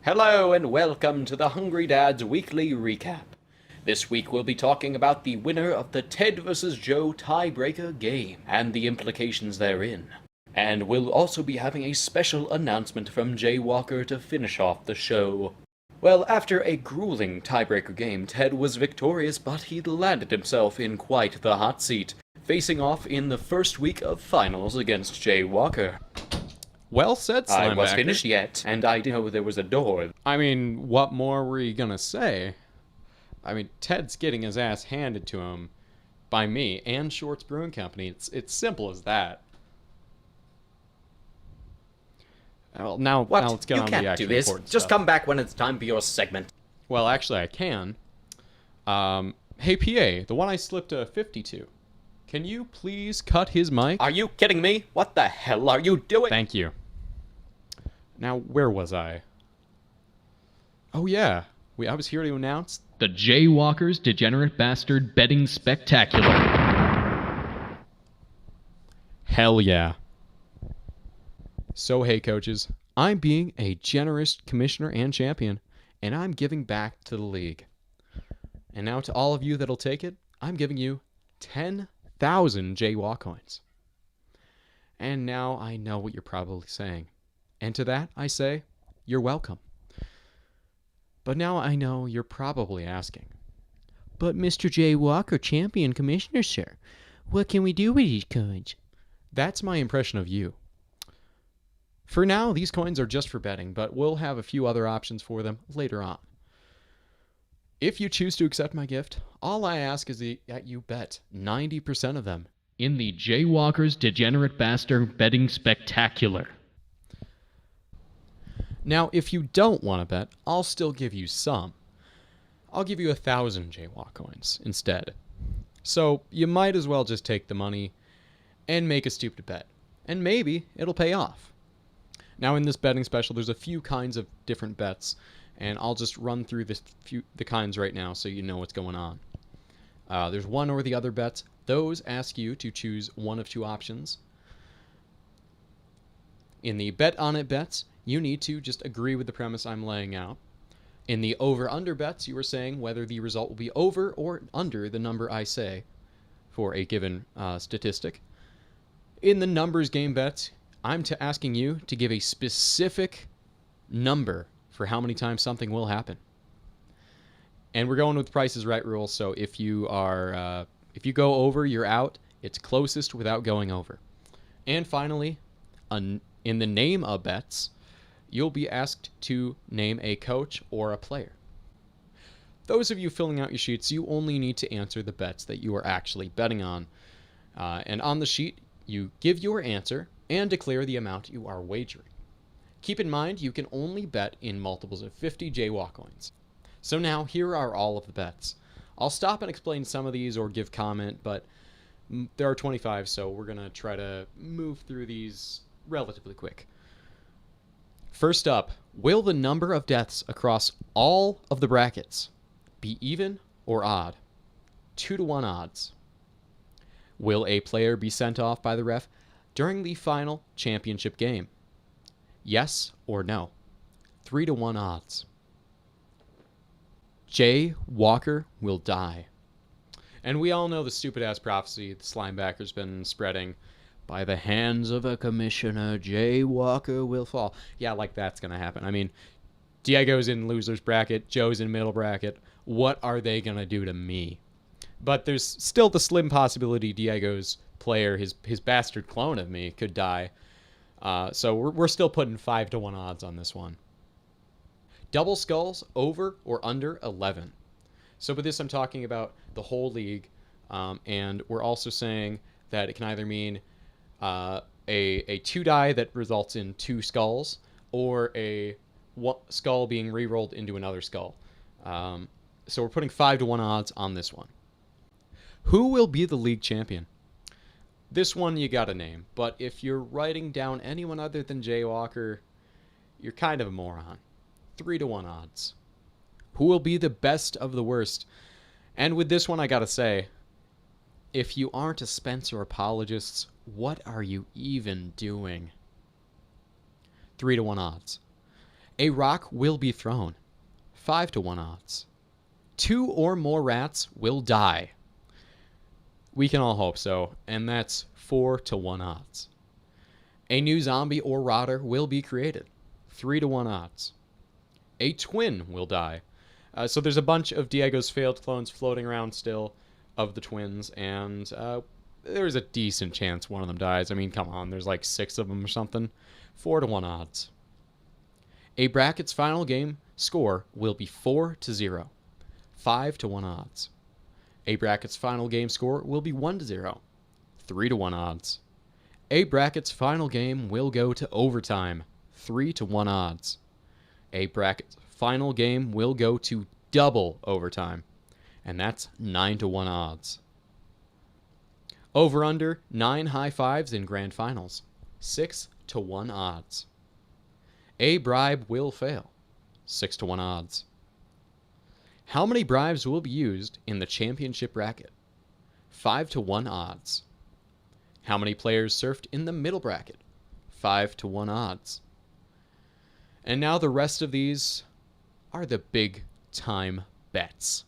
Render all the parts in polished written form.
Hello and welcome to the Hungry Dad's Weekly Recap. This week we'll be talking about the winner of the Ted vs. Joe tiebreaker game and the implications therein. And we'll also be having a special announcement from Jay Walker to finish off the show. Well, after a grueling tiebreaker game, Ted was victorious, but he landed himself in quite the hot seat, facing off in the first week of finals against Jay Walker. Well said, Slimebacker. I was finished yet, and I didn't know there was a door. I mean, what more were you gonna say? I mean, Ted's getting his ass handed to him by me and Shorts Brewing Company. It's simple as that. Well, now let's get on to the actual important stuff. Just come back when it's time for your segment. Well, actually, I can. Hey, PA, the one I slipped a 50 to. Can you please cut his mic? Are you kidding me? What the hell are you doing? Thank you. Now, where was I? Oh, yeah. I was here to announce the Jay Walker's Degenerate Bastard Betting Spectacular. Hell yeah. So, hey, coaches. I'm being a generous commissioner and champion, and I'm giving back to the league. And now to all of you that'll take it, I'm giving you 10,000 Jay Walk coins. And now I know what you're probably saying. And to that, I say, you're welcome. But now I know you're probably asking, but Mr. J. Walker, champion commissioner, sir, what can we do with these coins? That's my impression of you. For now, these coins are just for betting, but we'll have a few other options for them later on. If you choose to accept my gift, all I ask is that you bet 90% of them in the Jay Walker's Degenerate Bastard Betting Spectacular. Now, if you don't want to bet, I'll still give you some. I'll give you 1,000 J-Walk coins instead. So you might as well just take the money and make a stupid bet. And maybe it'll pay off. Now, in this betting special, there's a few kinds of different bets, and I'll just run through the kinds right now so you know what's going on. There's one or the other bets. Those ask you to choose one of two options. In the bet on it bets, you need to just agree with the premise I'm laying out. In the over-under bets, you are saying whether the result will be over or under the number I say for a given statistic. In the numbers game bets, I'm asking you to give a specific number for how many times something will happen. And we're going with Price is Right rules, so if you go over, you're out. It's closest without going over. And finally, in the name of bets, you'll be asked to name a coach or a player. Those of you filling out your sheets, you only need to answer the bets that you are actually betting on. And on the sheet, you give your answer and declare the amount you are wagering. Keep in mind, you can only bet in multiples of 50 J-Walk coins. So now, here are all of the bets. I'll stop and explain some of these or give comment, but there are 25, so we're going to try to move through these relatively quick. First up, will the number of deaths across all of the brackets be even or odd? 2-to-1 odds. Will a player be sent off by the ref during the final championship game? Yes or no? 3-to-1 odds. Jay Walker will die. And we all know the stupid-ass prophecy the Slimebacker's been spreading. By the hands of a commissioner, Jay Walker will fall. Yeah, like that's going to happen. I mean, Diego's in loser's bracket, Joe's in middle bracket. What are they going to do to me? But there's still the slim possibility Diego's player, his bastard clone of me, could die. So we're still putting 5-to-1 odds on this one. Double skulls, over or under 11. So with this, I'm talking about the whole league. And we're also saying that it can either mean a 2 die that results in 2 skulls, or a skull being re-rolled into another skull. So we're putting 5-to-1 odds on this one. Who will be the league champion? This one you gotta name, but if you're writing down anyone other than Jay Walker, you're kind of a moron. 3-to-1 odds. Who will be the best of the worst? And with this one, I gotta say, if you aren't a Spencer apologist, what are you even doing? 3-to-1 odds. A rock will be thrown. 5 to 1 odds. 2 or more rats will die. We can all hope so, and that's 4 to 1 odds. A new zombie or rotter will be created. 3 to 1 odds. A twin will die. So there's a bunch of Diego's failed clones floating around still of the twins, and there's a decent chance one of them dies. I mean, come on, there's like 6 of them or something. 4 to 1 odds. A bracket's final game score will be 4 to 0. 5 to 1 odds. A bracket's final game score will be 1 to 0. 3 to 1 odds. A bracket's final game will go to overtime. 3 to 1 odds. A bracket's final game will go to double overtime, and that's 9 to 1 odds. Over under 9 high fives in grand finals. 6 to 1 odds. A bribe will fail. 6 to 1 odds. How many bribes will be used in the championship bracket? 5 to 1 odds. How many players surfed in the middle bracket? 5 to 1 odds. And now the rest of these are the big time bets.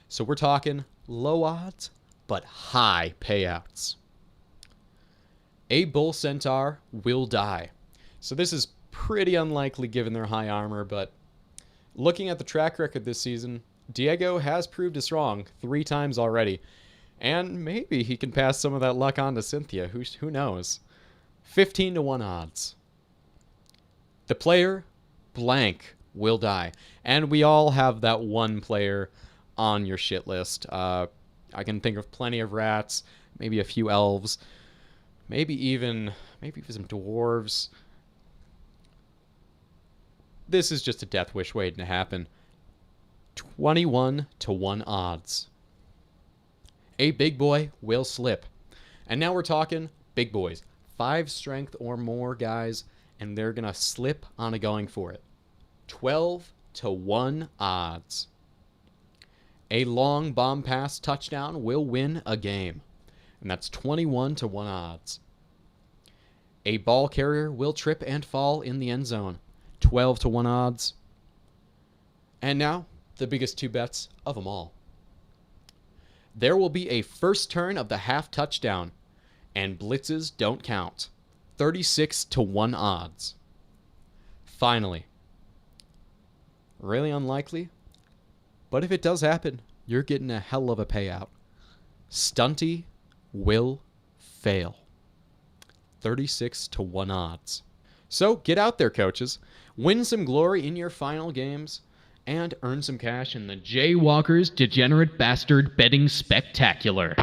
So we're talking low odds, but high payouts. A bull centaur will die. So this is pretty unlikely given their high armor, but looking at the track record this season, Diego has proved us wrong 3 times already. And maybe he can pass some of that luck on to Cynthia. Who knows? 15 to 1 odds. The player blank will die. And we all have that one player on your shit list. I can think of plenty of rats, maybe a few elves, maybe even some dwarves. This is just a death wish waiting to happen. 21 to 1 odds. A big boy will slip. And now we're talking big boys. 5 strength or more guys, and they're going to slip on a going for it. 12 to 1 odds. A long bomb pass touchdown will win a game. And that's 21 to 1 odds. A ball carrier will trip and fall in the end zone. 12 to 1 odds. And now, the biggest 2 bets of them all. There will be a first turn of the half touchdown, and blitzes don't count. 36 to 1 odds. Finally, really unlikely, but if it does happen, you're getting a hell of a payout. Stunty will fail. 36 to 1 odds. So get out there, coaches. Win some glory in your final games and earn some cash in the Jaywalker's Degenerate Bastard Betting Spectacular.